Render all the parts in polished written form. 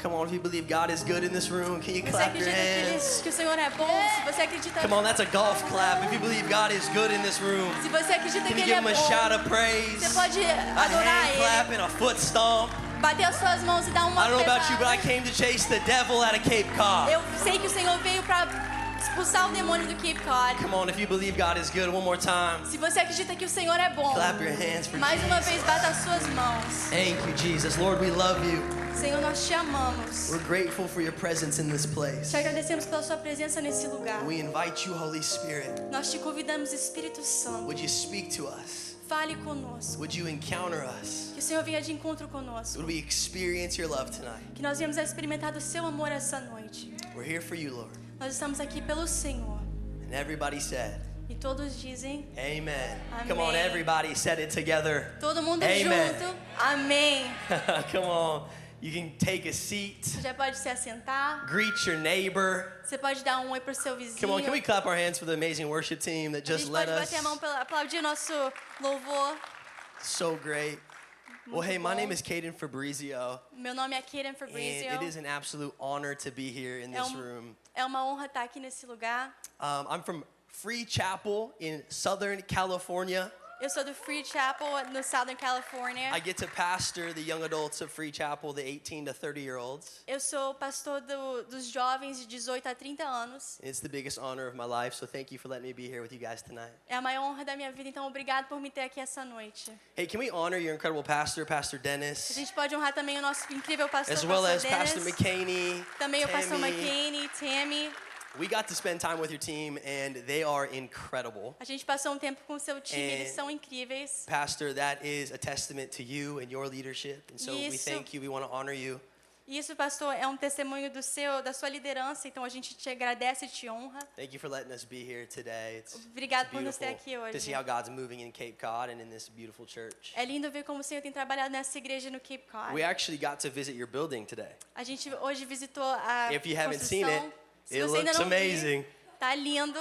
Come on, if you believe God is good in this room, can you Você clap your acredita hands? que o Senhor é bom? Se você acredita, Come on, that's a golf clap. If you believe God is good in this room, se você acredita can que you Ele give é him a bom, shout of praise? você pode A adorar hand clap Ele, and a foot stomp. bater as suas mãos e dar uma I don't know about you, but I pedada. came to chase the devil out of Cape Cod. Eu sei que o Senhor veio para expulsar o demônio do Cape Cod. Come on, if you believe God is good, one more time. Se você acredita que o Senhor é bom, Clap your hands for mais uma vez Jesus. bata as suas mãos. Thank you, Jesus. Lord, we love you. Senhor, nós te amamos. We're grateful for your presence in this place. Te agradecemos pela sua presença nesse lugar. We invite you, Holy Spirit. Nós te convidamos, Espírito Santo. Would you speak to us? Fale conosco. Would you encounter us? Que o Senhor venha de encontro conosco. Would we experience your love tonight? Que nós venhamos a experimentar do seu amor essa noite. We're here for you, Lord. Nós estamos aqui pelo Senhor. And everybody said, E todos dizem, Amen. Amém. Come on, everybody said it together. todo mundo Amen. junto, amém. Come on. You can take a seat. Você já pode se assentar. Greet your neighbor. Você pode dar um oi pro seu vizinho. Come on, can we clap our hands for the amazing worship team that A just gente led pode us? bater a mão para aplaudir o nosso louvor. So great. Well, Muito hey, my bom. name is Caden Fabrizio, Meu nome é Karen and Fabrizio. it is an absolute honor to be here in this room. É uma honra estar aqui nesse lugar. I'm from Free Chapel in Southern California. Eu sou do Free Chapel no Southern California. I get to pastor the young adults of Free Chapel, the 18 to 30-year-olds. Eu sou pastor dos jovens de 18 a 30 anos. It's the biggest honor of my life, so thank you for letting me be here with you guys tonight. É a maior honra da minha vida, então obrigado por me ter aqui essa noite. Hey, can we honor your incredible pastor, Pastor A Dennis, gente pode honrar também o nosso incrível pastor, as well as pastor Pastor Dennis, McCaney, também o pastor Tammy. McCaney, Tammy. We got to spend time with your team, and they are incredible. A gente passou um tempo com o seu time, And- eles são incríveis. Pastor, that is a testament to you and your leadership, and so we Isso. thank you. We want to honor you. E isso, pastor, é um testemunho da sua liderança, então a gente te agradece e te honra. Thank you for letting us be here today. It's Obrigado por nos ter beautiful aqui to see hoje. how God's moving in Cape Cod and in this beautiful church. É lindo ver como o Senhor tem trabalhado nessa igreja no Cape Cod. We actually got to visit your building today. A gente hoje visitou a If you haven't seen construção. it, Se it você ainda looks não amazing. viu, tá lindo.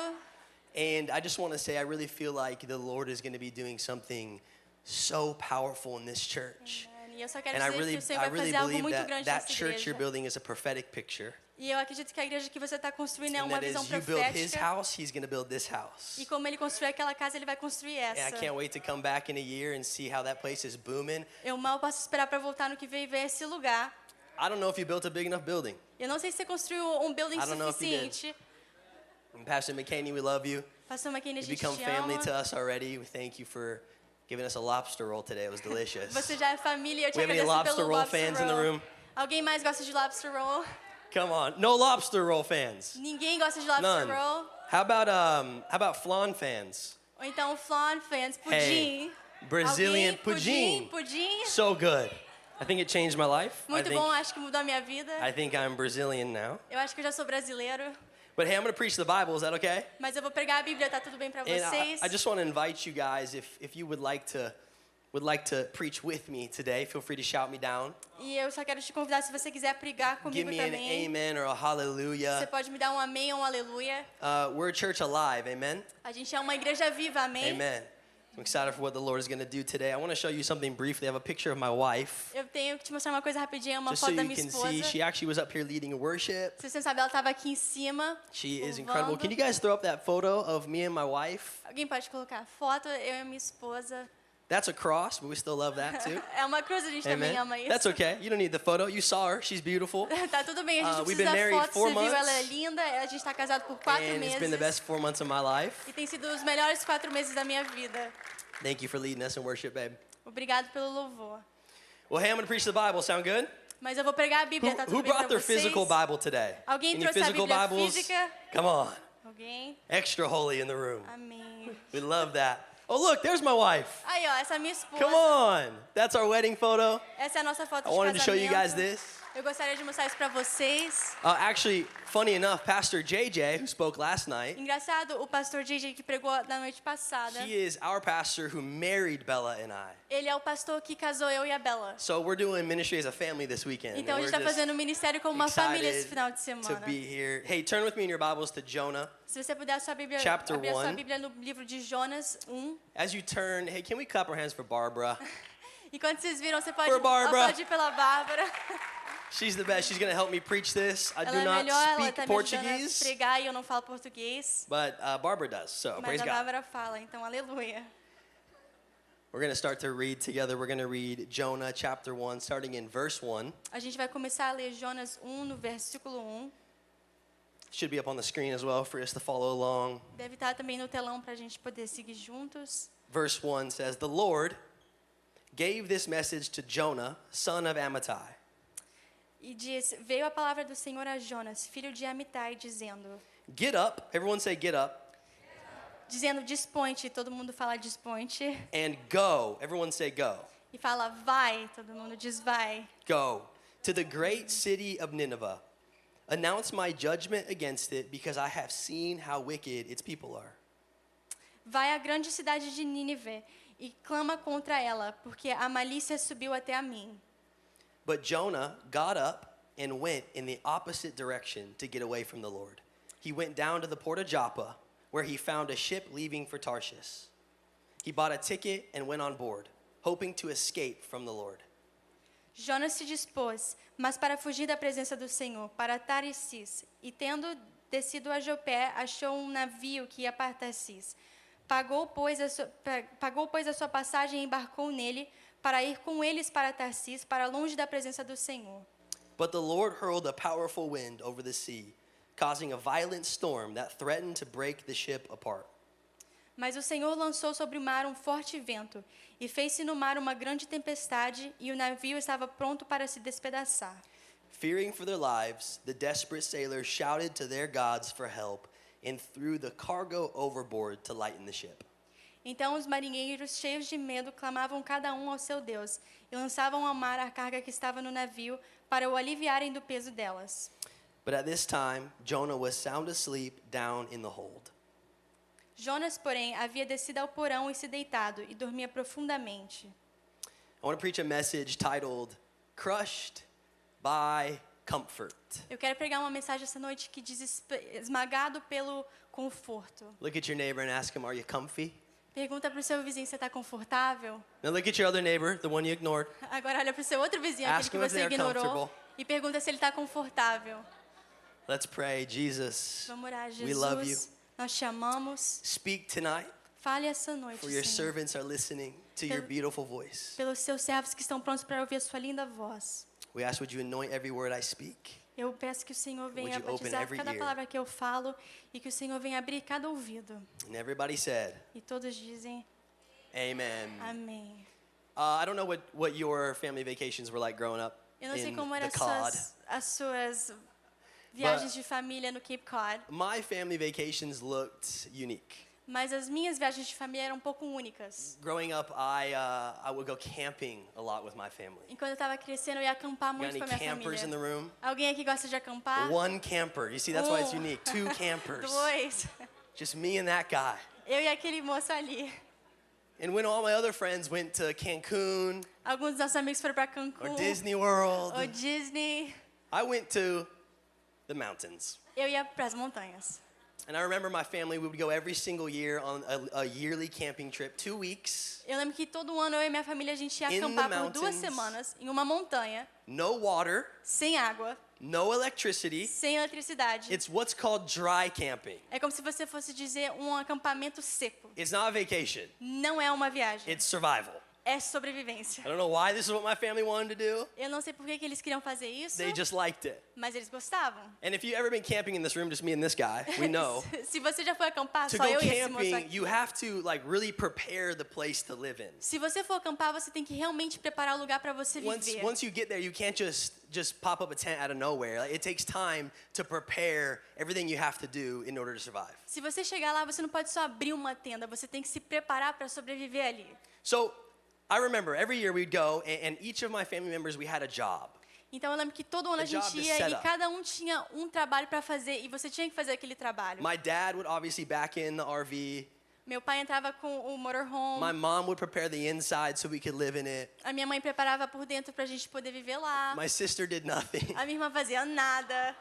And I just want to say, I really feel like the Lord is going to be doing something so powerful in this church. E eu só quero And I dizer really, que o Senhor I vai really fazer algo believe muito that grande that nessa church you're igreja. building is a prophetic picture. E eu acredito que a igreja que você está construindo é And uma that visão as you build His profética. house, He's going to build this house. E como ele construiu aquela casa, ele vai construir And I essa. can't wait to come back in a year and see how that place is booming. Eu mal posso esperar para voltar no que veio e ver esse lugar. I don't know if you built a big enough building. Eu não sei se você construiu um building I don't know if you did. suficiente. And Pastor McCaney, we love you. Pastor McKinney, a You gente become te family ama. to us already. We thank you for giving us a lobster roll today. It was delicious. Você já é família, eu te We have any agradeço lobster pelo roll lobster fans in the roll. room? Alguém mais gosta de lobster roll? Come on. No lobster roll fans. Ninguém gosta de lobster None. roll? How about flan fans? Ou então flan fans, pudim. Hey, Brazilian Alguém? pudim. Pudim. So good. I think it changed my life. Muito bom, acho que mudou a minha vida. I think I'm Brazilian now. Eu acho que eu já sou brasileiro. But hey, I'm going to preach the Bible. Is that okay? Mas eu vou pregar a Bíblia, tá tudo bem pra And vocês? I just want to invite you guys, if you would like to preach with me today, feel free to shout me down. E eu só quero te convidar, se você quiser pregar Give comigo me an também. amen or a Você hallelujah. pode me dar um amém ou um aleluia. We're a church alive, amen? A gente é uma igreja viva, amém? Amen. I'm excited for what the Lord is going to do today. I want to show you something briefly. I have a picture of my wife, Eu tenho que te mostrar uma coisa rapidinho, uma just so foto da you minha can esposa. see. She actually was up here leading worship. Se você não sabe, ela estava aqui em cima. She is louvando. incredible. Can you guys throw up that photo of me and my wife? Alguém pode colocar a foto, eu e a minha esposa. That's a cross, but we still love that too. É uma cruz, a gente também Amen. ama isso. That's okay. You don't need the photo. You saw her. She's beautiful. Tá tudo bem, a gente não We've precisa been da married foto, 4 você viu, ela é months. linda, a gente está casado por 4 And it's meses. been the best 4 months of my life. E tem sido os melhores 4 meses da minha vida. Thank you for leading us in worship, babe. Obrigado pelo louvor. Well, hey, I'm going to preach the Bible. Sound good? Mas eu vou pregar a Bíblia, tá tudo Who bem brought pra their vocês? physical Bible today? Alguém Any trouxe a physical Bíblia Bibles? física? Come on. Alguém? Extra holy in the room. Amém. We love that. Oh, look, there's my wife. Aí, ó, essa é a minha esposa. Come on. That's our wedding photo. Essa é a nossa foto I de wanted to show you guys casamento. this. Eu gostaria de mostrar isso pra vocês. Actually, funny enough, Pastor JJ, who spoke last night, Engraçado, o pastor JJ que pregou na noite passada, he is our pastor who married Bella and I. ele é o pastor que casou eu e a Bella. So we're doing ministry as a family this weekend. Então a and gente we're está just fazendo ministério como uma família esse excited final de to semana. be here. Hey, turn with me in your Bibles to Jonah. Se você puder sua Bíblia, Chapter abrir a sua 1. Bíblia no livro de Jonas 1. As you turn, hey, can we clap our hands for Barbara? E quando vocês viram, você pode For Barbara. aplaudir pela Bárbara. She's the best. She's going to help me preach this. I Ela do é not melhor, ela speak tá me ajudando a Portuguese, pregar e eu não falo português. but Barbara does. So Mas praise a God. Bárbara fala, então aleluia. We're going to start to read together. We're going to read Jonah chapter 1, starting in verse 1. A gente vai começar a ler Jonas 1, no versículo 1. Should be up on the screen as well for us to follow along. Deve estar também no telão para a gente poder seguir juntos. Verse 1 says, "The Lord gave this message to Jonah, son of Amittai. E diz, veio a palavra do Senhor a Jonas, filho de Amitai, dizendo... Get up." Everyone say get up. Dizendo, dispõe-te, todo mundo fala dispõe-te. "And go." Everyone say go. E fala, vai, todo mundo diz vai. Go to the great city of Nineveh. Announce my judgment against it, because I have seen how wicked its people are. Vai à grande cidade de Nínive e clama contra ela, porque a malícia subiu até a mim. But Jonah got up and went in the opposite direction to get away from the Lord. He went down to the port of Joppa, where he found a ship leaving for Tarshish. He bought a ticket and went on board, hoping to escape from the Lord. Jonas se dispôs, mas para fugir da presença do Senhor, para Tarsís, e tendo descido a Jopé, achou um navio que ia para Tarsís. Pagou, pois, a sua passagem e embarcou nele, para ir com eles para Tarsís, para longe da presença do Senhor. But the Lord hurled a powerful wind over the sea, causing a violent storm that threatened to break the ship apart. Mas o Senhor lançou sobre o mar um forte vento, e fez-se no mar uma grande tempestade, e o navio estava pronto para se despedaçar. Fearing for their lives, the desperate sailors shouted to their gods for help and threw the cargo overboard to lighten the ship. Então os marinheiros, cheios de medo, clamavam cada um ao seu Deus, e lançavam ao mar a carga que estava no navio, para o aliviarem do peso delas. But at this time, Jonah was sound asleep down in the hold. Jonas, porém, havia descido ao porão e se deitado, e dormia profundamente. I want to preach a message titled, Crushed by Comfort. Eu quero pregar uma mensagem essa noite que diz esmagado pelo conforto. Look at your neighbor and ask him, are you comfy? Pergunta para o seu vizinho se está confortável. Now look at your other neighbor, the one you ignored. Agora olha para o seu outro vizinho, aquele Ask que him if você they're ignorou, comfortable. e pergunta se ele está confortável. Let's pray. Jesus, Vamos orar, we love you. Jesus. Nós te amamos. Speak tonight, Fale essa noite, for your Senhor, servants are listening to your beautiful voice. pelos seus servos que estão prontos para ouvir a sua linda voz. We ask, would you anoint every word I speak? Eu peço que o Senhor venha Would you open batizar every cada ear? palavra que eu falo e que o Senhor venha abrir cada ouvido. And everybody said, E todos dizem amen. amém. I don't know what your family vacations were like growing up Eu não sei in como the eram Cod. as suas viagens de família no Cape Cod, My family vacations looked unique. mas as minhas viagens de família eram um pouco únicas. Growing up, I would go camping a lot with my family. Enquanto eu estava crescendo, eu ia acampar Got muito any com a minha campers in the família. room? Alguém aqui gosta de acampar? One camper. You see, that's why it's Um. unique. Two campers. Dois. Just me and that guy. Eu e aquele moço ali. And when all my other friends went to Cancun Alguns dos nossos amigos foram para Cancún, or Disney World, ou Disney. I went to the mountains. Eu ia para as montanhas. And I remember my family, we would go every single year on a yearly camping trip, 2 weeks, Eu lembro que todo ano eu e minha família a gente ia In the acampar por 2 mountains. semanas em uma montanha, no water, sem água, no electricity. sem eletricidade. It's what's called dry camping. É como se você fosse dizer um acampamento seco. It's not a vacation, Não é uma viagem, it's survival. é sobrevivência. I don't know why this is what my family wanted to do. Eu não sei por que eles queriam fazer isso, They just liked it. mas eles gostavam. And if you've ever been camping in this room, just me and this guy, we know. Se você já foi acampar, To só go eu e esse moço camping, aqui. you have to like really prepare the place to live in. Se você for acampar, você tem que realmente preparar o lugar para você viver. Once you get there, you can't just pop up a tent out of nowhere. Like, it takes time to prepare everything you have to do in order to survive. Se você chegar lá, você não pode só abrir uma tenda, você tem que se preparar para sobreviver ali. So I remember every year we'd go, and each of my family members, we had a job. Então eu lembro que todo ano A a gente job to ia set e up. cada um tinha um trabalho para fazer e você tinha que fazer aquele trabalho. My dad would obviously back in the RV. Meu pai entrava com o motorhome, My mom would prepare the inside so we could live in it. a minha mãe preparava por dentro para a gente poder viver lá. My sister did nothing. A minha irmã fazia nada.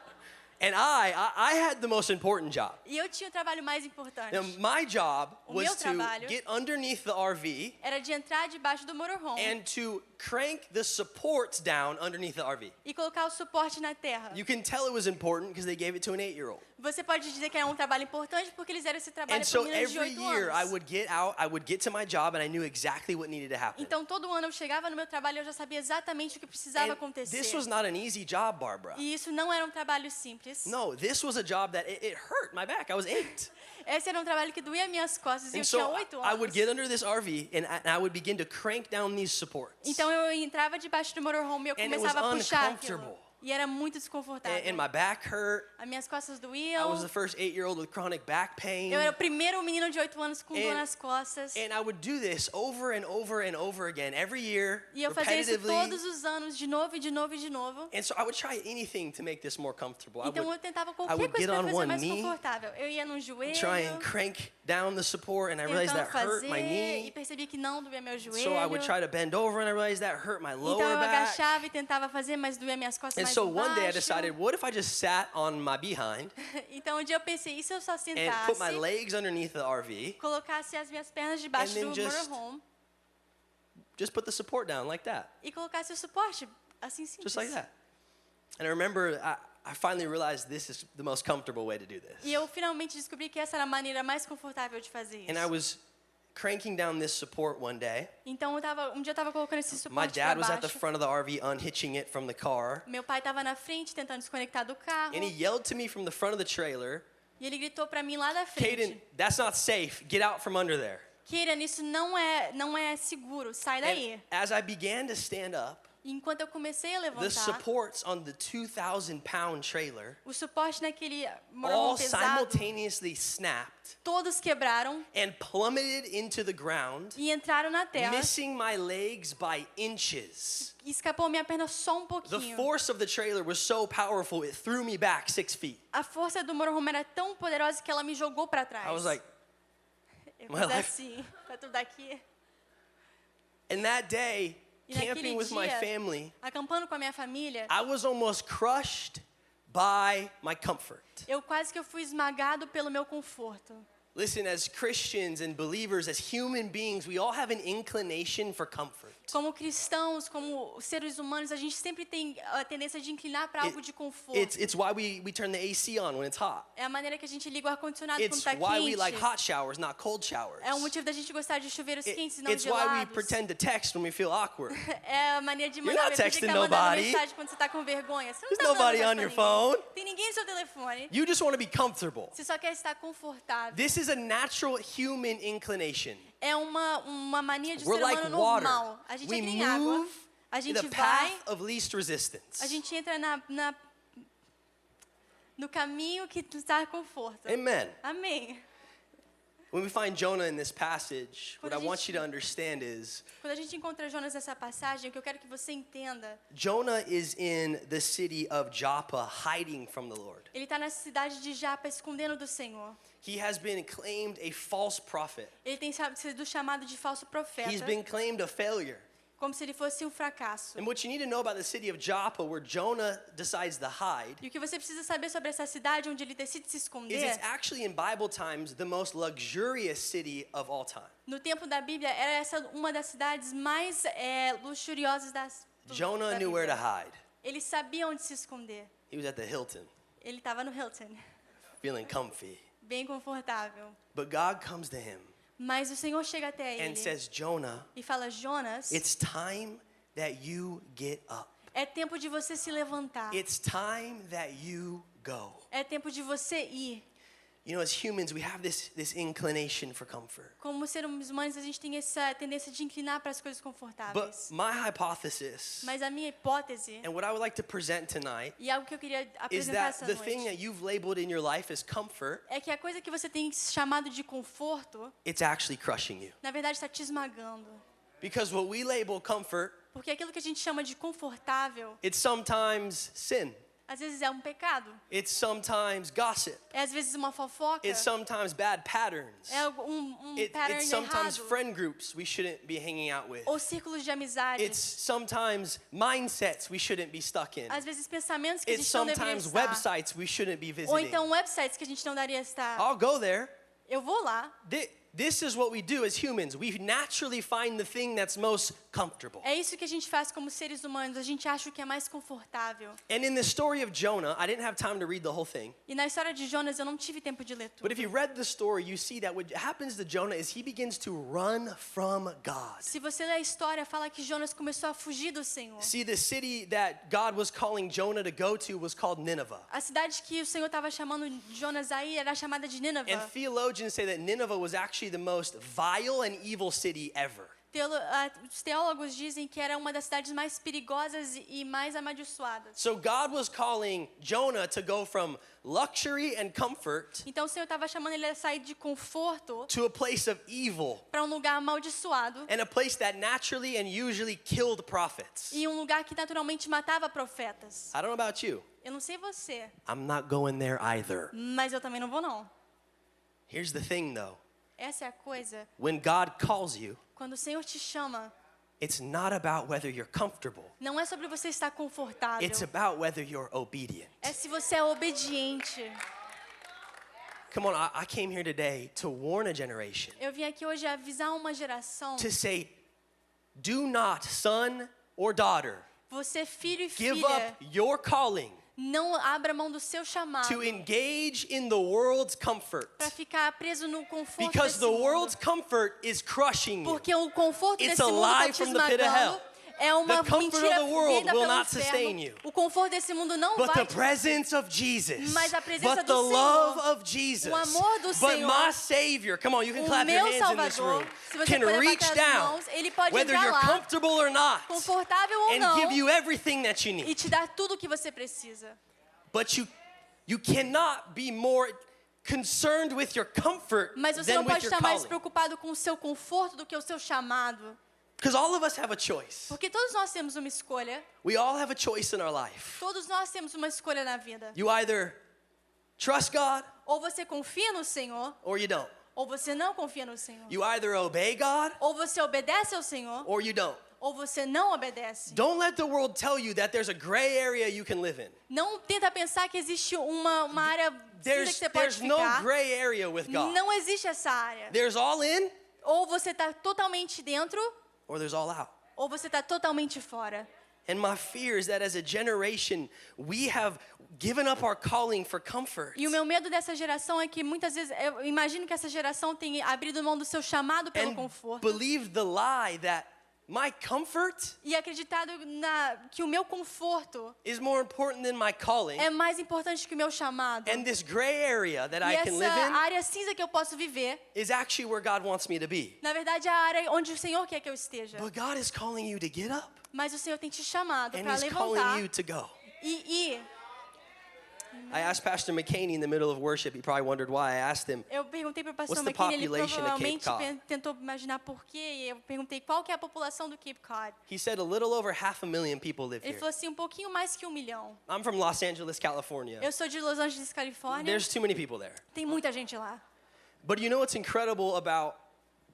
And I had the most important job. E eu tinha o trabalho mais importante. Now, my job O was meu to trabalho get underneath the RV Era de entrar debaixo do motorhome and to crank the supports down underneath the RV. e colocar o suporte na terra. You can tell it was important because they gave it to an 8-year-old. Você pode dizer que é um trabalho importante porque eles deram esse trabalho And para so meninas de every 8 year I anos. would get out, I would get to my job, and I knew exactly what needed to happen. Então todo ano eu chegava no meu trabalho e eu já sabia exatamente o que precisava And acontecer. this was not an easy job, Barbara. E isso não era um trabalho simples. No, this was a job that it hurt my back. I was 8. Esse era um trabalho que doía minhas costas e eu And tinha so 8 I would anos. get under this RV and I would begin to crank down these supports. Então eu entrava debaixo do motorhome e eu And it começava a was puxar aquilo. uncomfortable. E era muito desconfortável. And my back hurt. As minhas costas I doíam. was the first 8-year-old with chronic back pain. Eu era o primeiro menino de 8 anos com dor And- nas costas. And I would do this over and over and over again every year, E eu fazia isso repetitively. todos os anos, de novo e de novo e de novo. And so I would try anything to make this more comfortable. Então eu tentava I qualquer would coisa get para on fazer one mais knee, confortável. Eu ia num joelho, try and crank down the support, and I realized tentando that hurt my fazer, e knee. percebi que não doía meu joelho. So I would try to bend over, and I realized that hurt my Então lower eu back. agachava e tentava fazer, mas doía minhas costas And mais so one day I embaixo. decided, what if I just sat on my behind Então um dia eu pensei, e se eu só and sentasse, put my legs underneath the RV, colocasse as minhas pernas debaixo And then do just- motorhome just put the support down like that, e colocasse o suporte, assim simples. just like that. And I remember I finally realized this is the most comfortable way to do this. E eu finalmente descobri que essa era a maneira mais confortável de fazer isso. And I was cranking down this support one day. Então um dia eu tava colocando esse My suporte dad para was at the baixo. front of the RV unhitching it from the car. Meu pai estava na frente tentando desconectar do carro. And he yelled to me from the front of the trailer, E ele gritou para mim lá da frente. Caden, that's not safe. Get out from under there. Keiran, isso não é seguro. Sai daí. And as I began to stand up, E enquanto eu comecei a the levantar, supports on the 2,000-pound trailer o suporte naquele all motorhome pesado, simultaneously snapped todos quebraram and plummeted into the ground, e entraram na terra. missing my legs by inches. E escapou minha perna só um The pouquinho. force of the trailer was so powerful, it threw me back 6 feet. A força do motorhome era tão poderosa que ela me jogou para trás. I was like, eu my fiz life- assim, tá tudo aqui. and that day, E naquele camping with my dia, family, acampando com a minha família, I was almost crushed by my comfort. eu quase que eu fui esmagado pelo meu conforto. Listen, as Christians and believers, as human beings, we all have an inclination for comfort. Como cristãos, como seres humanos, a gente sempre tem a tendência de inclinar para algo de conforto. It's why we turn the AC on when it's hot. É a maneira que a gente liga o ar-condicionado quando It's está why we like quente. hot showers, not cold showers. É o motivo da gente gostar de chuveiros quentes e não It's why we gelados. pretend to text when we feel awkward. É a maneira de You're mandar not fingir que texting tá mandando nobody. mensagem quando você está com vergonha. Você não There's tá mandando nobody mensagem on pra your ninguém. phone. Tem ninguém no seu telefone. You just want to be comfortable. Você só quer estar confortável. This is a natural human inclination. É uma mania de We're ser like humano water. normal. A gente We é que nem água. move A in gente the vai, path of least resistance. a gente entra no caminho que está conforto. Amen. Amém. When we find Jonah in this passage, what I Quando a want gente- you to understand is Quando a gente encontra Jonas nessa passagem, o que eu quero que você entenda, Jonah is in the city of Joppa hiding from the Lord. ele está na cidade de Japa escondendo do Senhor. He has been claimed a false prophet. Ele tem sido chamado de falso profeta, He's been claimed a failure. como se ele fosse um fracasso. And what you need to know about the city of Joppa, where Jonah decides to hide, E o que você precisa saber sobre essa cidade onde ele decide se is esconder, it's actually in Bible times the most luxurious city of all time. no tempo da Bíblia, era essa uma das cidades mais luxuriosas da Jonah knew where to Bíblia. hide. Ele sabia onde se esconder. He was at the Hilton, Ele estava no Hilton, feeling comfy. bem confortável. But God comes to him Mas o Senhor chega até and ele says, Jonah, e fala: Jonas, it's time that you get up. é tempo de você se levantar. It's time that you go. É tempo de você ir. You know, as humans, we have this inclination for comfort. Como seres humanos, a gente tem essa tendência de inclinar para as coisas But confortáveis. my hypothesis, Mas a minha hipótese, and what I would like to present tonight, e algo que eu queria is apresentar that essa the thing noite, that you've labeled in your life as comfort, é que a coisa que você tem chamado de conforto, it's actually crushing you. na verdade está te esmagando. Because what we label comfort, Porque aquilo que a gente chama de confortável, it's sometimes sin. Às vezes é um pecado. It's sometimes gossip. É às vezes uma fofoca. It's sometimes bad patterns. É pattern It's sometimes errado. friend groups we shouldn't be hanging out with. Ou círculos de amizades. It's sometimes mindsets we shouldn't be stuck in. Às vezes pensamentos que a It's gente não deveria sometimes estar. websites we shouldn't be Ou visiting. então websites que a gente não daria estar. I'll go there. Eu vou lá. This is what we do as humans. We naturally find the thing that's most comfortable. É isso que a gente faz como seres humanos. A gente acha o que é mais confortável. And in the story of Jonah, I didn't have time to read the whole thing. E na história de Jonas eu não tive tempo de ler tudo. But if you read the story, you see that what happens to Jonah is he begins to run from God. Se você ler a história, fala que Jonas começou a fugir do Senhor. See, the city that God was calling Jonah to go to was called Nineveh. A cidade que o Senhor estava chamando Jonas aí era chamada de Nínive. And theologians say that Nineveh was actually the most vile and evil city ever. Os teólogos dizem que era uma das cidades mais perigosas e mais amaldiçoadas. So God was calling Jonah to go from luxury and comfort Então o Senhor estava chamando ele a sair de conforto to a place of evil para um lugar amaldiçoado and a place that naturally and usually killed prophets. e um lugar que naturalmente matava profetas. I don't know about you. Eu não sei você, I'm not going there either. mas eu também não vou não. Here's the thing though. Essa é a coisa. When God calls you, Quando o Senhor te chama, it's not about whether you're comfortable. não é sobre você estar confortável. It's about whether you're obedient. É se você é obediente. Come on, I came here today to warn a generation. Eu vim aqui hoje avisar uma geração. To say, do not, son or daughter, Você, filho e give filha, up your calling não abra mão do seu chamado to engage in the world's comfort. para ficar preso no conforto Because desse the mundo. world's comfort is crushing you. Porque o conforto It's desse a mundo lie está te from the pit of hell. esmagando. É uma The comfort mentira of the world feita will pelo not sustain inferno. you. O conforto desse mundo não But vai the presence of Jesus, Mas a presença but do the Senhor, love of Jesus, o amor do but Senhor, my Savior, come on, you can o clap your meu hands in this Salvador, room, se você can puder reach bater as down, mãos, ele pode whether entrar you're lá, comfortable or not, confortável ou and não, give you everything that you e need. te dar tudo o que você precisa. But you cannot be more concerned with your comfort Mas você than não with pode your estar mais calling. preocupado com o seu conforto do que o seu chamado. Because all of us have a choice. Porque todos nós temos uma escolha. We all have a choice in our life. Todos nós temos uma escolha na vida. You either trust God Ou você confia no Senhor, or you don't. ou você não confia no Senhor. You either obey God Ou você obedece ao Senhor, or you don't. ou você não obedece. Don't let the world tell you that there's a gray area you can live in. Não tenta pensar que existe uma área cinza que você pode There's no ficar. gray area with God. Não existe essa área. There's all in Ou você está totalmente dentro, or there's all out. ou você está totalmente fora. And my fear is that as a generation, we have given up our calling for comfort. E o meu medo dessa geração é que muitas vezes, eu imagino que essa geração tenha abrido mão do seu chamado pelo And conforto. believe the lie that my comfort E acreditado que o meu conforto is more important than my calling. é mais importante que o meu chamado. And this gray area that E I can live essa in área cinza que eu posso viver, is actually where God wants me to be. na verdade é a área onde o Senhor quer que eu esteja. But God is calling you to get up Mas o Senhor tem te chamado and para He's levantar calling you to go. e ir. I asked Pastor McCaney in the middle of worship. He probably wondered why I asked him. Eu perguntei para o pastor What's the McKinney, ele population of Cape provavelmente Cod? tentou imaginar por quê, e eu perguntei qual que é a população do Cape Cod. He said a little over 500,000 people live Ele here. falou assim, um pouquinho mais que 1 milhão. I'm from Los Angeles, California. Eu sou de Los Angeles, Califórnia. There's too many people there. Tem muita gente lá. But you know what's incredible about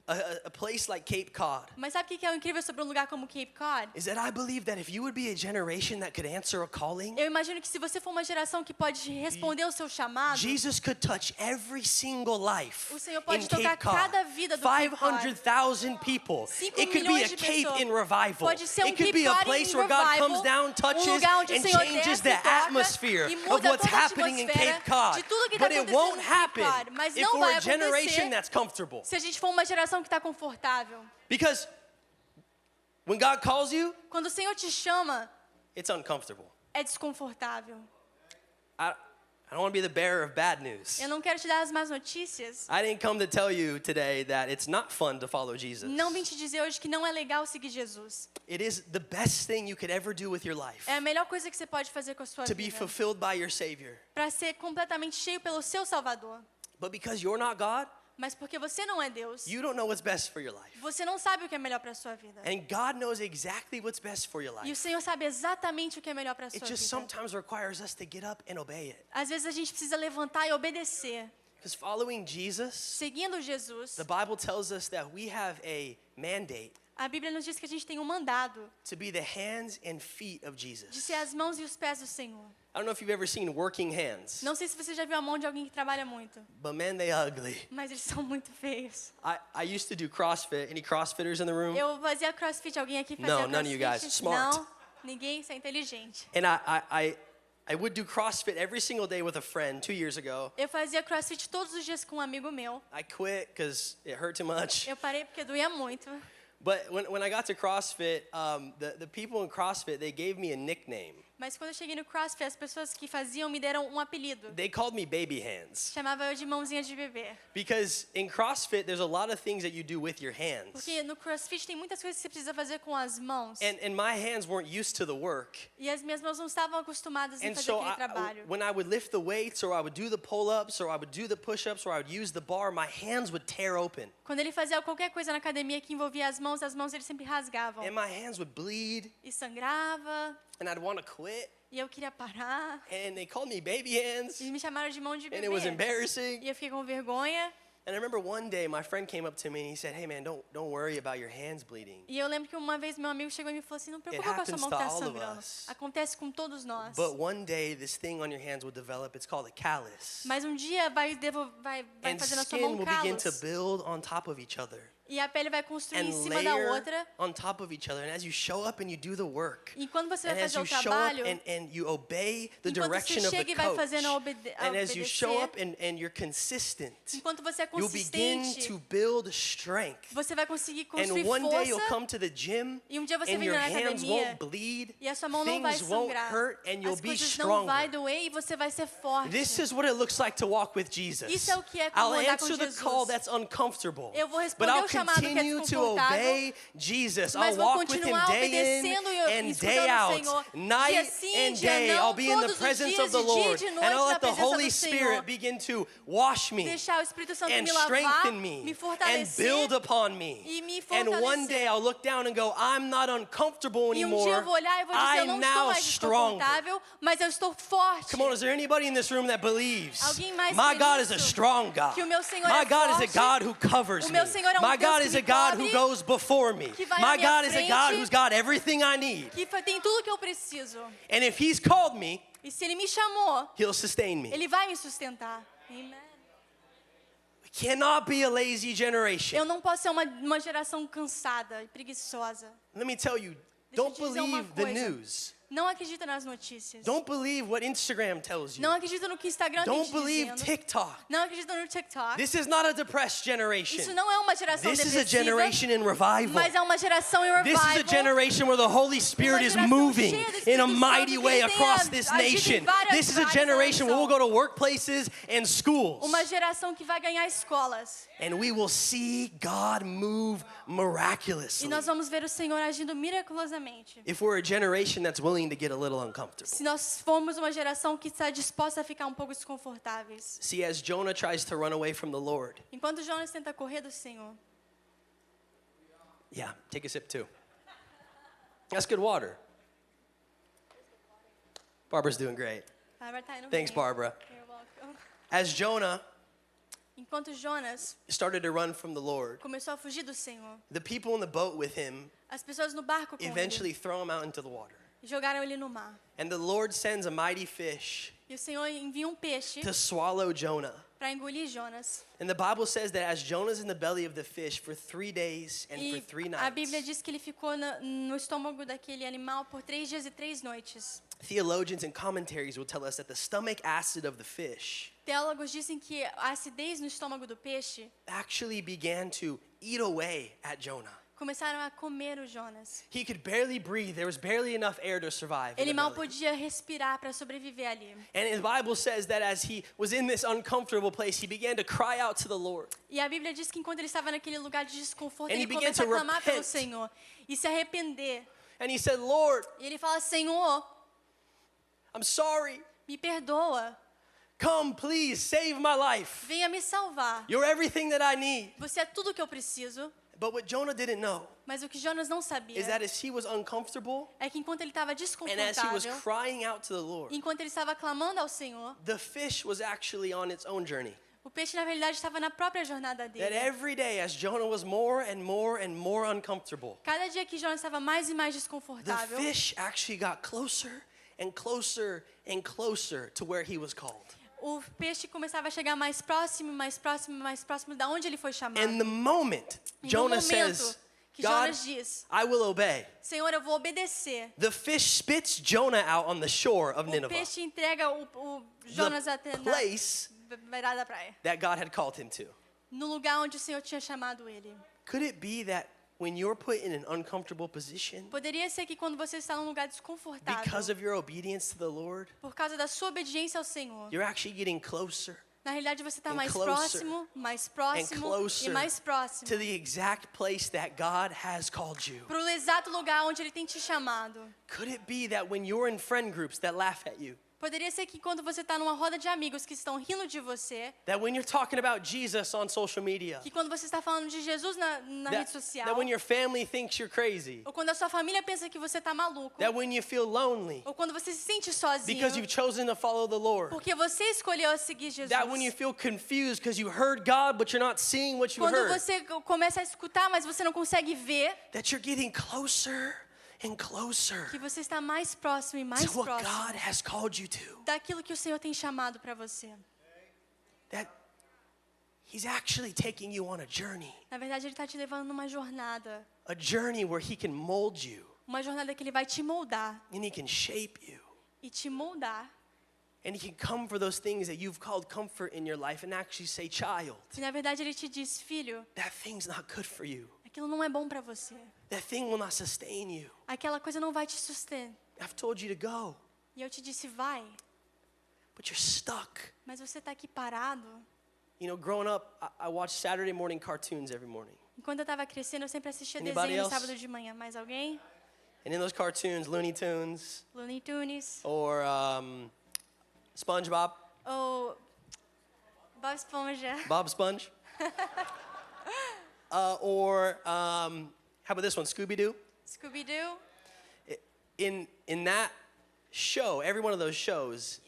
a place like Cape Cod? Mas sabe o que é incrível sobre um lugar como Cape Cod? Is that I believe that if you would be a generation that could answer a calling, Eu imagino que se você for uma geração que pode responder ao seu chamado, Jesus could touch every single life O Senhor pode in tocar Cape Cod. cada vida do Cape Cod. 500,000 people. 5 It could be a milhões de Cape pessoas. in revival. Pode ser It could be a Cape Cod place em where God revival, comes down, touches, lugar onde o and Senhor changes desce the e toca atmosphere e of muda what's toda a happening in atmosfera Cape Cod. de tudo que tá But it acontecendo won't no Cape happen Cod. Mas if não we're vai a generation acontecer that's comfortable. se a gente for uma geração que está confortável. Because when God calls you, Quando o Senhor te chama, it's uncomfortable. é desconfortável. I don't want to be the bearer of bad news. Eu não quero te dar as más notícias. I didn't come to tell you today that it's not fun to follow Jesus. Não vim te dizer hoje que não é legal seguir Jesus. It is the best thing you could ever do with your life. É a melhor coisa que você pode fazer com a sua To be vida. fulfilled by your Savior. Para ser completamente cheio pelo seu Salvador. But because you're not God, Mas porque você não é Deus, You don't know what's best for your life. você não sabe o que é melhor para sua vida. And God knows exactly what's best for your E o life. Senhor sabe exatamente o que é melhor para It sua just vida. sometimes requires us to get up and obey it. Às vezes a gente precisa levantar e obedecer. Because following Jesus, Seguindo Jesus, the Bible tells us that we have a mandate a Bíblia nos diz que a gente tem um mandado to be the hands and feet of de Jesus. ser as mãos e os pés do Senhor. I don't know if you've ever seen working hands, Não sei se você já viu a mão de alguém que trabalha muito, but man, they ugly. mas eles são muito feios. I used to do CrossFit. Any CrossFitters in the room? Eu fazia crossfit, alguém aqui fazia No, crossfit? none of you guys. Smart. Não, ninguém, isso é inteligente. And I would do CrossFit every single day with a friend 2 years ago. Eu fazia crossfit todos os dias com um amigo meu. I quit because it hurt too much. Eu parei porque doía muito. But when I got to CrossFit, the people in CrossFit, they gave me a nickname. Mas quando eu cheguei no CrossFit, as pessoas que faziam me deram um apelido. They called me baby hands. Chamava eu de mãozinha de bebê. Because in CrossFit, there's a lot of things that you do with your hands. Porque no CrossFit tem muitas coisas que você precisa fazer com as mãos. And my hands weren't used to the work. E as minhas mãos não estavam acostumadas em And fazer so aquele trabalho. when I would lift the weights or I would do the pull-ups or I would do the push-ups or I would use the bar, my hands would tear open. Quando ele fazia qualquer coisa na academia que envolvia as mãos ele sempre rasgavam. And my hands would bleed E sangrava. and I'd want to quit. E eu queria parar. And they called me baby hands E me chamaram de mão de and bebê. it was embarrassing. E eu fiquei com vergonha. And I remember one day my friend came up to me and he said, "Hey man, don't worry about your hands bleeding. E eu lembro que uma vez meu amigo chegou e me falou assim, não preocupa com a sua happens mão to que tá all of sangrando. us. Acontece com todos nós. But one day this thing on your hands will develop. It's called a callus. Mas um dia vai And fazer na sua skin mão will begin to calos. build on top of each other. E a pele vai construir And em cima da layer outra. on top of each other. And as you show up and you do the work, E quando você and vai as fazer you o show up trabalho, and you obey the enquanto direction você of the chega e vai coach, fazendo a and as you show obedecer, up and you're consistent, enquanto você é you'll begin consistente, to build strength. você vai conseguir And construir one day you'll força. come to the gym E um dia você and vem your na hands academia won't bleed, e a sua mão não vai things won't sangrar. hurt, and you'll As be coisas não vai stronger. doer e você vai ser forte. This is what it looks like to walk with Jesus. Isso é o que é I'll andar com answer the Jesus. call that's uncomfortable, Eu vou but responder I'll o chamado que é continue to desconfortável, obey Jesus. mas I'll vou walk with Him continuar day in obedecendo e and day escutando o out, Senhor. night Dia sim, and dia day. não, I'll be in the todos os presence dias, of the de dia e Lord, de and noite I'll na let the presença Holy do Spirit Senhor. begin to wash me Deixar o Espírito Santo and me lavar, strengthen me me and fortalecer. build upon me. E me And one fortalecer. day I'll look down and go, I'm not uncomfortable E um dia eu anymore. vou olhar e vou dizer, eu I'm não estou now mais stronger. desconfortável, mas eu estou forte. Come on, is there anybody in this room that believes Alguém mais my crê God is a nisso? strong God? Que o meu Senhor My é God is a forte. God who covers O me. meu Senhor é My Deus God que is me a God who cobre, goes before me. que vai My na minha God is a God frente. who's got everything I need. Que tem tudo que eu preciso. And if He's called me, E se Ele me chamou, He'll sustain me. Ele vai me sustentar. Amen. We cannot be a lazy generation. Eu não posso ser uma geração cansada e preguiçosa. Let me tell you, Deixa eu don't te dizer uma believe the coisa. news. Não acredita nas notícias. Don't believe what Instagram tells you. Não acredita no que o Instagram tem Don't te believe dizendo. TikTok. Não acredita no TikTok. This is not a depressed generation. Isso não é uma geração This is a depressiva, generation in revival. mas é uma geração em This revival. is a generation where the Holy Spirit is geração moving cheia do in a Espírito mighty Santo way que tem across this agido em nation. várias This is a áreas da generation where we'll nação. go to workplaces and schools Uma geração que vai ganhar escolas. and we will see God move E miraculously. nós vamos ver o Senhor agindo miraculosamente. If we're a generation that's willing to get a little uncomfortable. Se nós formos uma geração que está disposta a ficar um pouco desconfortáveis. See, as Jonah tries to run away from the Lord. Enquanto Jonas tenta correr do Senhor. Yeah, take a sip too. That's good water. Barbara's doing great. Bárbara tá indo Thanks, bem. Barbara. You're welcome. As Jonah Enquanto Jonas started to run from the Lord, começou a fugir do Senhor, the people in the boat with him as pessoas no barco com eventually throw him out into the water. ele jogaram ele no mar. And the Lord sends a mighty fish E o Senhor envia um peixe to swallow Jonah. para engolir Jonas. And the Bible says that as Jonah's in the belly of the fish for 3 days and for E 3 a Bíblia nights, diz que ele ficou no estômago daquele animal por 3 dias e 3 noites. theologians and commentaries will tell us that the stomach acid of the fish Teólogos dizem que a acidez no estômago do peixe actually began to eat away at Jonah. começaram a comer o Jonas. He could barely breathe. There was barely enough air to survive. in Ele the mal belly. podia respirar para sobreviver ali. And the Bible says that as he was in this uncomfortable place, he began to cry out to the Lord. E a Bíblia diz que enquanto ele estava naquele lugar de desconforto, And he ele began começa a to clamar pelo repent. Senhor e se arrepender. And he said, Lord, E ele fala: Senhor, I'm sorry. me perdoa. Come, please, save my life. venha me salvar. You're everything that I need. Você é tudo que eu preciso. But what Jonah didn't know Mas o que Jonas não sabia is that as he was uncomfortable é que enquanto ele estava and as he was desconfortável, crying out to the Lord, enquanto ele estava clamando ao Senhor, the fish was actually on its own journey. o peixe na verdade estava na própria jornada That dele. every day, as Jonah was more and more and more uncomfortable, Cada dia que Jonas estava mais e mais the desconfortável, fish actually got closer and closer and closer to where he was called. o peixe começava a chegar mais próximo, mais próximo, mais próximo da onde ele foi chamado. And the moment E no Jonah momento says, que God, Jonas diz, I will obey, Senhor, eu vou obedecer. the fish spits Jonah out on the shore of O Nineveh, peixe entrega o Jonas até the na place beirada da praia, that God had called him to. no lugar onde o Senhor tinha chamado ele. Could it be that when you're put in an uncomfortable position Poderia ser que quando você está num lugar because desconfortável, of your obedience to the Lord, por causa da sua obediência ao Senhor, you're actually getting closer na realidade você está and mais closer próximo, mais and próximo e closer mais próximo to the exact place that God has called you? para o exato lugar onde Ele tem te chamado. Could it be that when you're in friend groups that laugh at you, Poderia ser que quando você está numa roda de amigos que estão rindo de você, that when you're talking about Jesus on social media, que quando você está falando de Jesus na rede social, that when your family thinks you're crazy, ou quando a sua família pensa que você está maluco, that when you feel lonely ou quando você se sente sozinho, because you've chosen to follow the Lord, porque você escolheu seguir Jesus, that when you feel confused because you heard God but you're not seeing what you quando heard, você começa a escutar, mas você não consegue ver, that you're getting closer and closer que você está mais próximo e mais to what próximo God has called you to. daquilo que o Senhor tem chamado para você. That He's actually taking you on a journey. Na verdade, Ele está te levando numa jornada. A journey where He can mold you Uma jornada que Ele vai te moldar and He can shape you. e te moldar. And He can come for those things that you've called comfort in your life and actually say, child, E na verdade Ele te diz, filho, that thing's not good for you. aquilo não é bom para você. That thing will not sustain you. Aquela coisa não vai te sustentar. I've told you to go, E eu te disse, vai. but you're stuck. Mas você está aqui parado. You know, growing up, I watched Saturday morning cartoons every morning. Enquanto eu estava crescendo, eu sempre assistia Anybody desenho no else? sábado de manhã. Mais alguém? And in those cartoons, Looney Tunes Looney Tunes. or SpongeBob, Ou Bob Esponja. Bob Sponge, or how about this one, Scooby-Doo? Scooby-Doo. In that show, every one of those shows,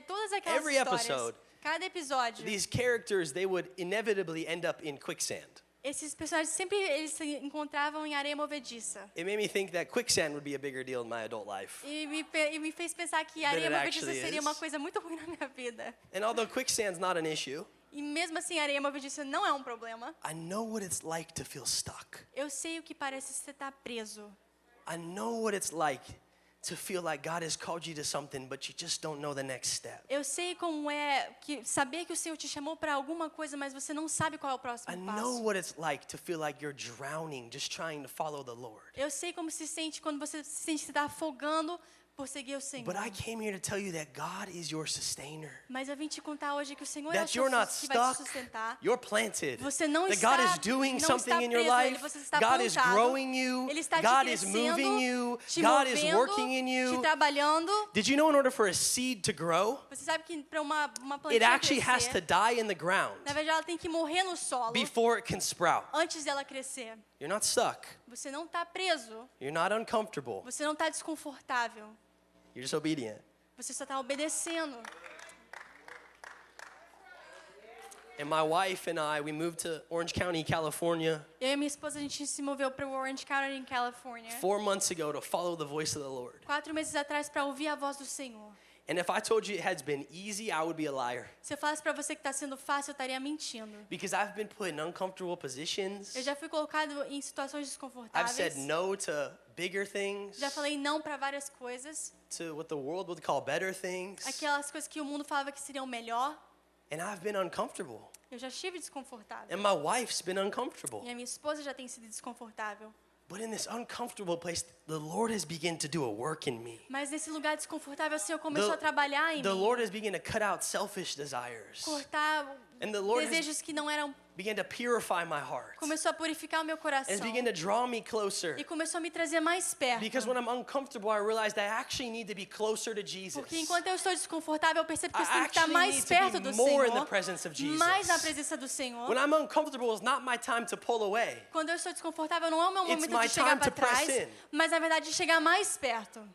Todas aquelas Every histórias. episode, Cada episódio. these characters, they would inevitably end up in quicksand. Esses personagens sempre eles se encontravam em areia movediça. It made me think that quicksand would be a bigger deal in my adult life. E me fez pensar que areia it movediça actually seria is. uma coisa muito ruim na minha vida. And although quicksand's not an issue, E mesmo assim, areia movediça não é um problema. I know what it's like to feel stuck. Eu sei o que parece você estar preso. I know what it's like to feel like God has called you to something, but you just don't know the next step. Eu sei como é que saber que o Senhor te chamou para alguma coisa, mas você não sabe qual é o próximo I know passo. what it's like to feel like you're drowning just trying to follow the Lord. Eu sei como se sente quando você se sente que você está afogando por seguir o Senhor. But I came here to tell you that God is your sustainer. Mas eu vim te contar hoje que o Senhor é o That seu you're not que vai te stuck, sustentar. you're planted. Você não That está, God is doing não something está in your preso a Ele, life. você está God is plantado. growing you. Ele está te God is crescendo, moving you. te God is movendo, working in te you. trabalhando. Did you know in order for a seed to grow, Você sabe que para uma it plantinha actually has to crescer, die in the ground na verdade ela tem que morrer no solo before it can sprout? antes dela crescer. You're not stuck. Você não está preso, You're not uncomfortable. você não está desconfortável, You're just obedient. você só está obedecendo. And my wife and I, we moved to Orange County, California, Eu e minha esposa, a gente se moveu para o Orange County, em Califórnia, 4 months ago to follow the voice of the Lord. 4 meses atrás para ouvir a voz do Senhor. And if I told you it has been easy, I would be a liar. Se eu falasse para você que está sendo fácil, eu estaria mentindo. Because I've been put in uncomfortable positions. Eu já fui colocado em situações I've desconfortáveis. said no to bigger things, Já falei não para várias coisas. to what the world would call better things. Aquelas coisas que o mundo falava que seriam melhor. And I've been uncomfortable. Eu já estive desconfortável. And my wife's been uncomfortable. E a minha esposa já tem sido desconfortável. But in this uncomfortable place, the Lord has begun to do a work in me. Mas nesse lugar desconfortável, o Senhor começou a trabalhar em The mim. Lord has begun to cut out selfish desires. Cortar And the Lord desejos que não eram, began to purify my heart. começou a purificar o meu coração. And began to draw me closer. E começou a me trazer mais perto. Because when I'm uncomfortable, I realized I actually need to be closer to Jesus. Porque enquanto eu estou desconfortável, eu percebo que eu I tenho que estar actually mais need to be perto do more in the Senhor, presence of Jesus. mais na presença do Senhor. When I'm uncomfortable, it's not my time to pull away. Quando eu estou desconfortável, não é o meu It's momento my de chegar time to para press trás, in. mas na verdade de chegar mais perto.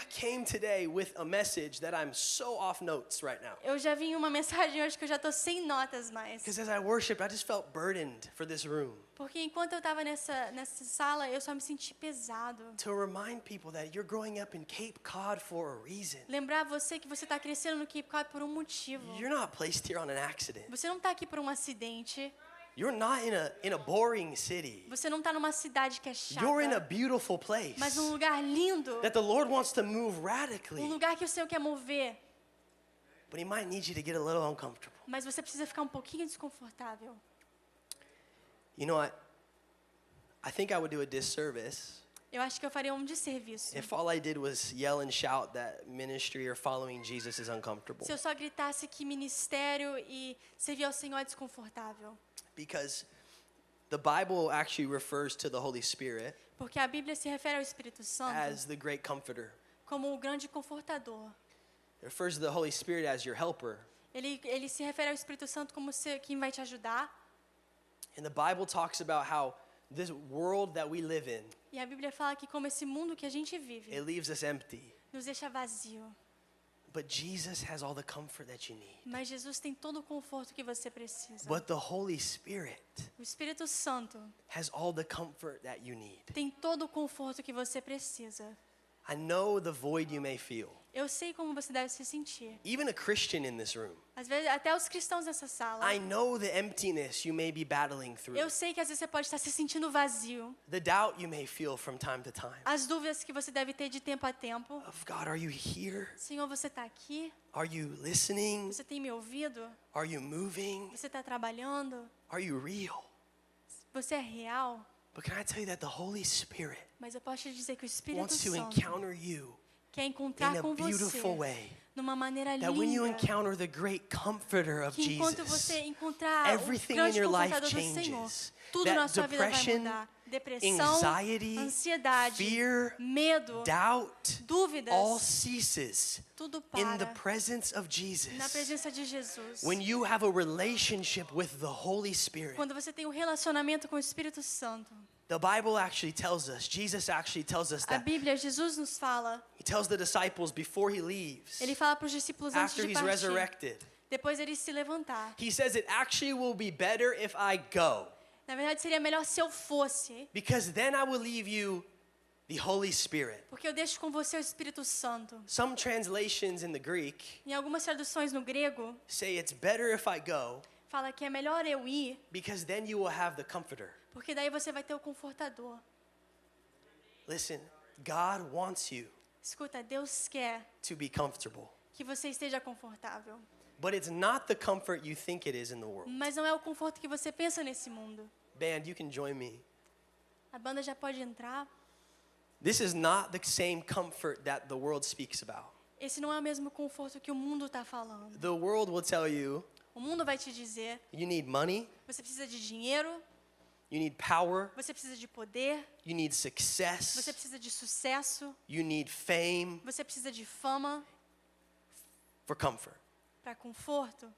I came today with a message that I'm so off notes right now. Eu já vim uma mensagem hoje que eu já estou sem notas mais. Because as I worshiped, I just felt burdened for this room. Porque enquanto eu estava nessa sala, eu só me senti pesado. To remind people that you're growing up in Cape Cod for a reason. Lembrar você que você está crescendo no Cape Cod por um motivo. You're not placed here on an accident. Você não está aqui por um acidente. You're not in a boring city. Você não está numa cidade que é chata. You're in a beautiful place Mas num lugar lindo. that the Lord wants to move radically. Um lugar que o Senhor quer mover. But He might need you to get a little uncomfortable. Mas você precisa ficar um pouquinho desconfortável. You know what? I think I would do a disservice Eu acho que eu faria um desserviço. if all I did was yell and shout that ministry or following Jesus is uncomfortable. Se eu só gritasse que ministério e servir ao Senhor é desconfortável. Because the Bible actually refers to the Holy Spirit Porque a Bíblia se refere ao Espírito Santo as the great comforter. como o grande confortador. It refers to the Holy Spirit as your helper. Ele se refere ao Espírito Santo como quem vai te ajudar. And the Bible talks about how this world that we live in, E a Bíblia fala que como esse mundo que a gente vive it leaves us empty. nos deixa vazio. But Jesus has all the comfort that you need. Mas Jesus tem todo o conforto que você precisa. But the Holy Spirit O Espírito Santo has all the comfort that you need. tem todo o conforto que você precisa. I know the void you may feel. Eu sei como você deve se sentir. Even a Christian in this room. Às vezes, até os cristãos nessa sala. I know the emptiness you may be battling through. Eu sei que às vezes você pode estar se sentindo vazio. The doubt you may feel from time to time. As dúvidas que você deve ter de tempo a tempo. Of God, are you here? Senhor, você está aqui? Are you listening? Você tem me ouvido? Are you moving? Você está trabalhando? Are you real? Você é real? But can I tell you that the Holy Spirit Mas eu posso te dizer que o Espírito wants to Santo encounter you quer in encontrar a com você beautiful way. numa maneira That when you linda. encounter the great comforter of Que enquanto Jesus, você encontrar o everything in grande your life confortador do Senhor, changes. tudo That na sua vida vai depression, mudar. Depressão, anxiety, ansiedade, fear, medo, doubt, dúvidas, all ceases tudo in the para presence of na Jesus. presença de Jesus. When you have a relationship with the Holy Spirit. Quando você tem um relacionamento com o Espírito Santo. The Bible actually tells us, Jesus actually tells us A that. Bíblia, Jesus nos fala, He tells the disciples before he leaves, ele fala para os discípulos antes after de he's partir, resurrected, depois ele se levantar. he says it actually will be better if I go, Na verdade, seria melhor se eu fosse, because then I will leave you the Holy Spirit. porque eu deixo com você o Espírito Santo. Some translations in the Greek Em algumas traduções no grego, say it's better if I go, fala que é melhor eu ir, because then you will have the comforter. porque daí você vai ter o confortador. Listen, God wants you Escuta, Deus quer to be comfortable, que você esteja confortável. but it's not the comfort you think it is in the world. Mas não é o conforto que você pensa nesse mundo. Band, you can join me. A banda já pode entrar. This is not the same comfort that the world speaks about. Esse não é o mesmo conforto que o mundo está falando. The world will tell you O mundo vai te dizer, you need money, você precisa de dinheiro, you need power, você precisa de poder, you need você success, precisa de sucesso, you need fame você precisa de fama for comfort. para conforto.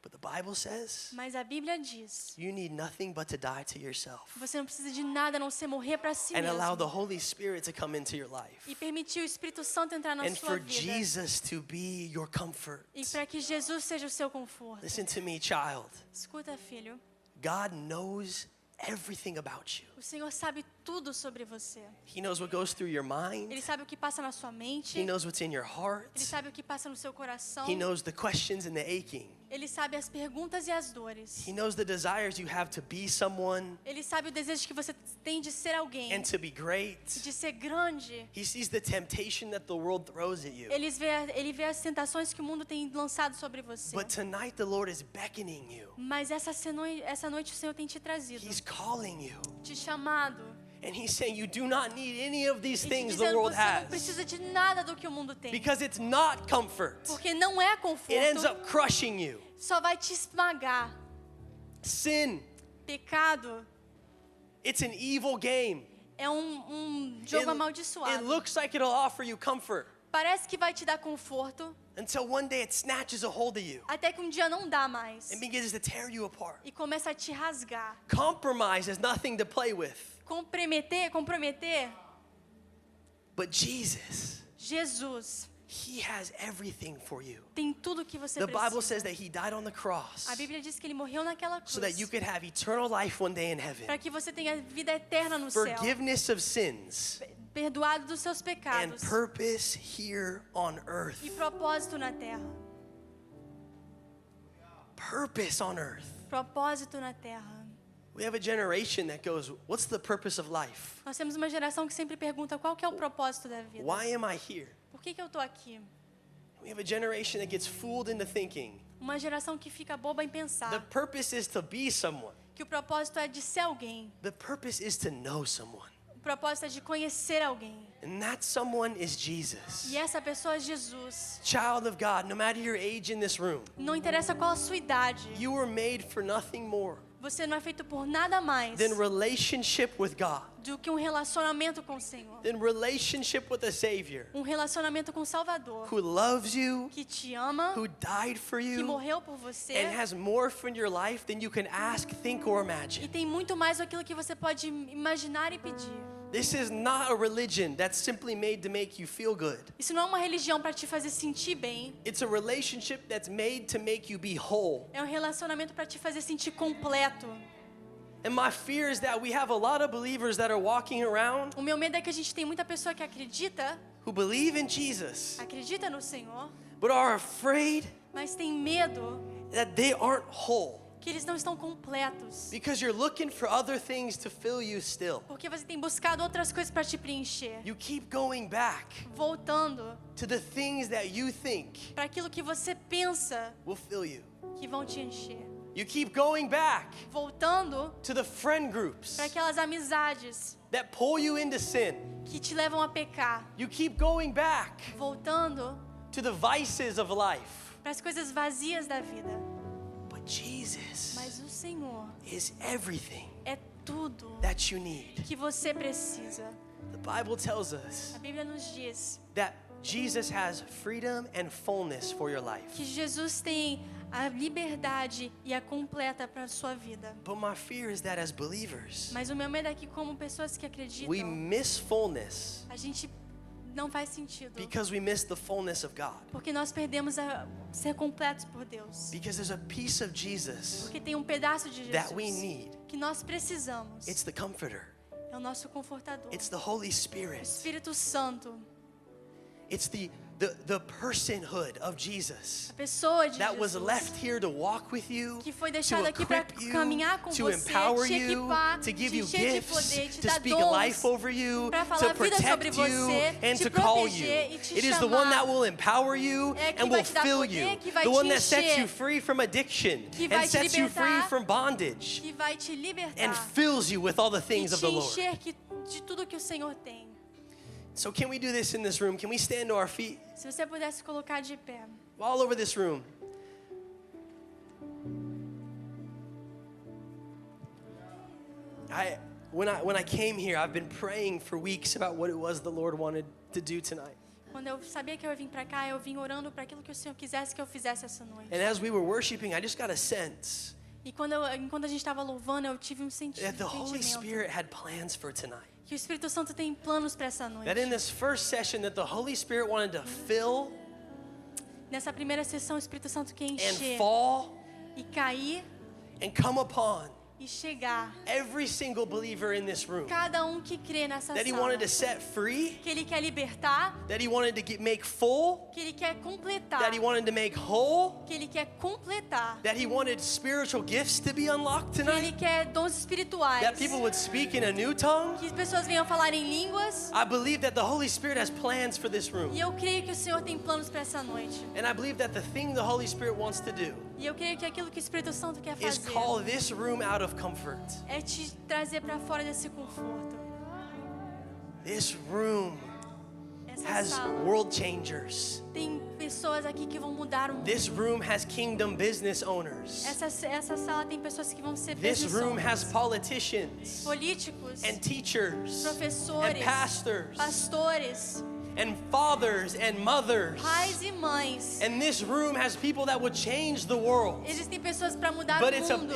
But the Bible says Mas a Bíblia diz, you need nothing but to die to yourself você não precisa de nada a não ser morrer para si and allow the mesmo. Holy Spirit to come into your life. E permitir o Espírito Santo entrar na And sua for vida. Jesus to be your comfort. E para que Jesus seja o seu conforto. Listen to me, child. Escuta, filho. God knows everything about you. O Senhor sabe tudo sobre você. He knows what goes through your Ele mind. sabe o que passa na sua mente. He knows what's in your heart. Ele sabe o que passa no seu coração. He knows the questions and the aching. Ele sabe as perguntas e as dores. He knows the desires you have to be someone Ele sabe o desejo que você tem de ser alguém, and to be great. de ser grande. He sees the temptation that the world throws at you. Ele vê as tentações que o mundo tem lançado sobre você. But tonight the Lord is beckoning you. Mas essa noite o Senhor tem te trazido, He's calling you. te chamado. And he's saying you do not need any of these Ele te things the dizendo, world você não has. precisa de nada do que o mundo tem. Because it's not comfort. Porque não é It ends conforto, up crushing you. só vai te esmagar. Sin, Pecado it's an evil game. é um jogo It amaldiçoado. looks like it'll offer you comfort Parece que vai te dar conforto, until one day it snatches a hold of you até que um dia não dá mais. and begins to tear you apart. E começa a te rasgar. Compromise is nothing to play with. Comprometer, But Jesus, Jesus he has everything for you. tem tudo que você The Bible says precisa. that he died on the cross A Bíblia diz que ele morreu naquela so that you cruz could have eternal life one day in heaven. para que você tenha vida eterna no céu, Forgiveness of sins perdoado dos seus and pecados purpose here on earth. e propósito na terra. Purpose on earth. Propósito na terra. We have a generation that goes, what's the purpose of life? Nós temos uma geração que sempre pergunta qual que é o propósito da vida. Why am I here? Por que eu tô aqui? We have a generation that gets fooled into thinking Uma geração que fica boba em the pensar purpose is to be someone. que o propósito é de ser alguém. The purpose is to know someone. O propósito é de conhecer alguém. And that someone is Jesus. E essa pessoa é Jesus. Child of God, no matter your age in this room, Não interessa qual a sua idade. you were made for nothing more Você não é feito por nada mais than relationship with God, do que um relacionamento com o Senhor. than relationship with a Savior Um relacionamento com o Salvador. who loves you, Que te ama, who died for que you, morreu por você. and has more for your life than you can ask, think, or E imagine. tem muito mais do que você pode imaginar e pedir. This is not a religion that's simply made to make you feel good. Isso não é uma religião para te fazer sentir bem. It's a relationship that's made to make you be whole. É um relacionamento para te fazer sentir completo. And my fear is that we have a lot of believers that are walking around O meu medo é que a gente tem muita pessoa que acredita who believe in Jesus, no Senhor, but are afraid mas tem medo that they aren't whole que eles não estão completos. because you're looking for other things to fill you still. Porque você tem buscado outras coisas para te preencher. You keep going back Voltando to the things that you think para aquilo que você pensa will fill you. que vão te encher. You keep going back Voltando to the friend groups para aquelas amizades that pull you into sin. que te levam a pecar. You keep going back Voltando to the vices of life. para as coisas vazias da vida. But Jesus Mas o Senhor is everything é tudo that you need. que você precisa. The Bible tells us A Bíblia nos diz that Jesus has freedom and fullness for your life. que Jesus tem a liberdade e a completa para a sua vida. But my fear is that as believers, Mas o meu medo é que como pessoas que we acreditam, miss fullness a gente não faz sentido. because we miss the fullness of God. Porque nós perdemos a ser completos por Deus. Because there's a piece of Jesus Porque tem um pedaço de that we Jesus need. que nós precisamos. It's the Comforter. É o nosso confortador. It's the Holy O Spirit. Espírito Santo, It's the personhood of Jesus a pessoa de that was Jesus, left here to walk with you, que foi to deixada aqui para equip you, caminhar com to você, empower te you, equipar, to give te you encher de gifts, poder, te to dar speak dons, life over you, para to falar vida sobre protect you, você, and te to call you. proteger e te It is the one chamar. that will empower you É que and vai will te dar fill poder, you. que vai The te one that sets encher, you free from addiction que vai and te sets you free libertar, from bondage que vai te libertar and fills you with all the e things of te the Lord. encher de tudo que o Senhor tem. So can we do this in this room? Can we stand to our feet? Se você pudesse colocar de pé. All over this room. When I came here, I've been praying for weeks about what it was the Lord wanted to do tonight. Quando eu sabia que eu ia vir para cá, eu vim orando para aquilo que o Senhor quisesse que eu fizesse essa noite. And as we were worshiping, I just got a sense E enquanto a gente estava louvando, eu tive um that the Holy sentimento Spirit had plans for tonight. que o Espírito Santo tem planos para essa noite. That in this first session that the Holy Spirit wanted to fill Nessa primeira sessão, o Espírito Santo quer and encher fall e cair and come upon e chegar. every single believer in this room. Cada que crê nessa That He sala. wanted to set free, Que Ele quer libertar, that He wanted to make full, que Ele quer completar, that He wanted to make whole, que Ele quer completar, that He wanted spiritual gifts to be unlocked que Ele tonight, quer dons espirituais, that people would speak in a new tongue. que as pessoas venham falar em línguas. I believe that the Holy Spirit has plans for this room. E eu creio que o Senhor tem planos para essa noite. And I believe that the thing the Holy Spirit wants to do E eu creio que aquilo que o Espírito Santo quer is fazer call this room out of comfort é te trazer para fora desse conforto. This room Essa has sala world changers. tem pessoas aqui que vão mudar o mundo. This room has kingdom business owners. Essa sala tem pessoas que vão ser This room has business politicians políticos, and teachers and professores, pastors pastores, and fathers and mothers. pais e mães. And this room has people that would change the world. Existem pessoas para mudar But o it's mundo.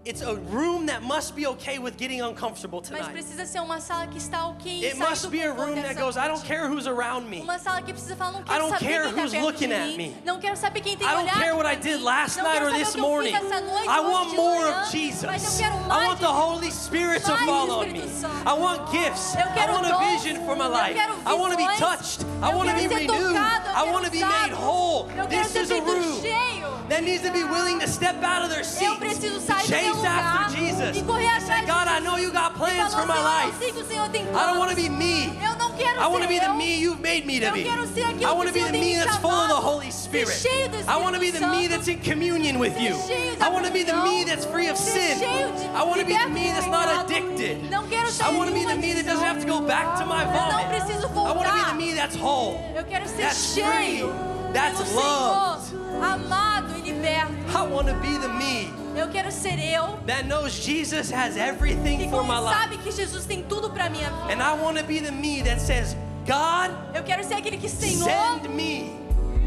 it's a room that must be okay with getting uncomfortable Mas tonight. precisa ser uma sala que está ok em It sair must do be a conforto room that dessa goes, I don't noite. care who's around me. Uma sala que precisa falar, não I quero don't saber care quem tá who's perto looking de at mim. me. Não quero saber quem tem I don't olhado care what I pra did mim. last Não night quero or saber this o que eu fiz morning. essa noite, I hoje want de more manhã, of Jesus. mas eu quero I mais want the de Holy Spirit to Mais do fall on me. Espírito Santo. I want gifts. Eu I quero want a dons. vision for my Eu life. quero I want to be visões. touched. I Eu want to quero be ser renewed. tocado. Eu I quero want to be usado. made whole. Eu quero This ser is a feito room cheio. that needs to be willing to step out of their seat, Eu preciso sair do meu chase lugar after Jesus, e correr and say, atrás de God, I Jesus. know you got E plans for falar, my Senhor, life. eu sei que o Senhor tem I don't want to planos. be me. Eu não quero I want to ser be the eu. me you've made me to Eu be. quero ser aquilo I want to que be o the Senhor tem me me that's full of the chamado. Holy Spirit. Ser cheio do I want to be Espírito the me Santo. that's in communion with you. Ser cheio da I want to be the me comunhão. that's free of Ser sin. cheio de I want to be the liberto me do that's not pecado. addicted. Não quero I sair want to be the nenhuma me that doesn't have to adicção. go back to my Eu não vomit. preciso I want to be the voltar. me that's whole. Eu quero ser That's cheio free. That's pelo loved. Senhor, amado e liberto. I want to be the me Eu quero ser eu that knows Jesus has que everything for my life. sabe que Jesus tem tudo para minha vida. And I want to be the me that says, God, Eu quero ser aquele que, Senhor, send me.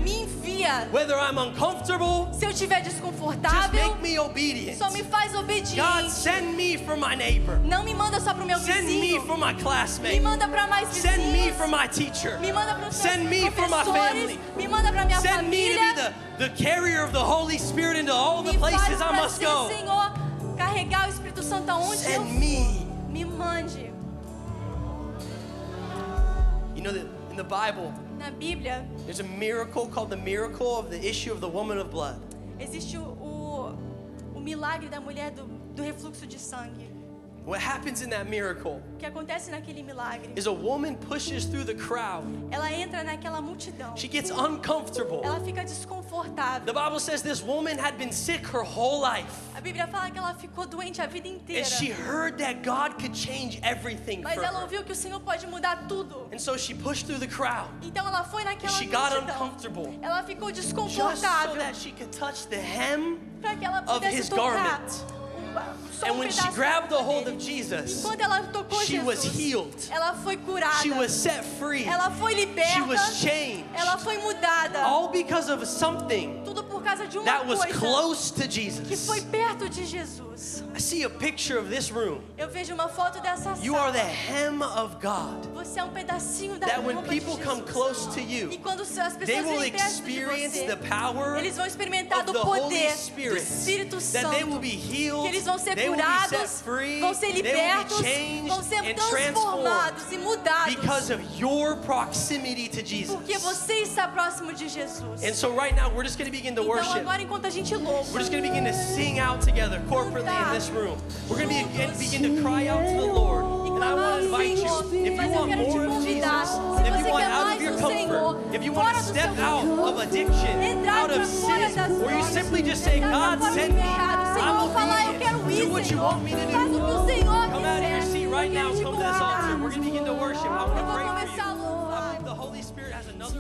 me envia. Whether I'm uncomfortable, Se eu estiver just desconfortável, make me obedient. só me faz God, obediente. send me for my neighbor. Não me manda só pro meu Send me vizinho. for my Me classmate. manda para mais Send me vizinhos. for my teacher. Me manda para os Send me for my professores. family. Me manda para minha Send me to família. be the carrier of the Holy Spirit into all the Me faz places I para must ser, go. Senhor, carregar o Espírito Santo aonde eu Send for. me. Me mande. You know that in the Bible, Na Bíblia, there's a miracle called the miracle of the issue of the woman of blood. existe o milagre da mulher do refluxo de sangue. What happens in that miracle O que acontece naquele milagre? is a woman pushes through the crowd. Ela entra naquela multidão. She gets uncomfortable. Ela fica desconfortável. The Bible says this woman had been sick her whole life. A Bíblia fala que ela ficou doente a vida inteira. And she heard that God could change everything Mas for ela her. ouviu que o Senhor pode mudar tudo. And so she pushed through the crowd. Então ela foi And naquela she got multidão. uncomfortable. Ela ficou Just so desconfortável that she could touch the hem. para que ela of pudesse his tocar garment. só And when she pedaço grabbed da the roupa hold dele. of Jesus, Enquanto ela tocou she Jesus, was healed. ela foi curada. She was set free. Ela foi liberta. She was changed. Ela foi mudada. All because of something Tudo por causa de uma that was coisa close to que Jesus. foi perto de Jesus. I see a picture of this room. Eu vejo uma foto dessa You are the sala. hem of God. Você é um pedacinho da That when roupa de people Jesus. come close to you, E quando as pessoas they will vêm perto de experience você, the power eles vão experimentar of do the Holy poder do Spirit. Espírito That they Santo. will be healed, Que eles vão ser they will be set curados, free, vão ser they will be libertos, changed vão ser and transformados transformed e mudados. because of your proximity to Jesus. Porque você está próximo de Jesus. And so right now we're just going to begin to Então worship. agora, enquanto a gente louva, We're just going to begin to sing out together corporately in this room. We're going to begin to cry out to the Lord. And I want to invite you, if you want more of Jesus, if you want out of your comfort, if you want to step out of addiction, out of sin, or you simply just say, God, send me, I'm obedient. Do what you want me to faz o que o do. Senhor Come out of your quiser. seat right now, Eu quero te come to this altar. guardar. We're going to begin to worship. I want Eu to vou pray for começar a you. I louvar. believe the Holy Spirit has another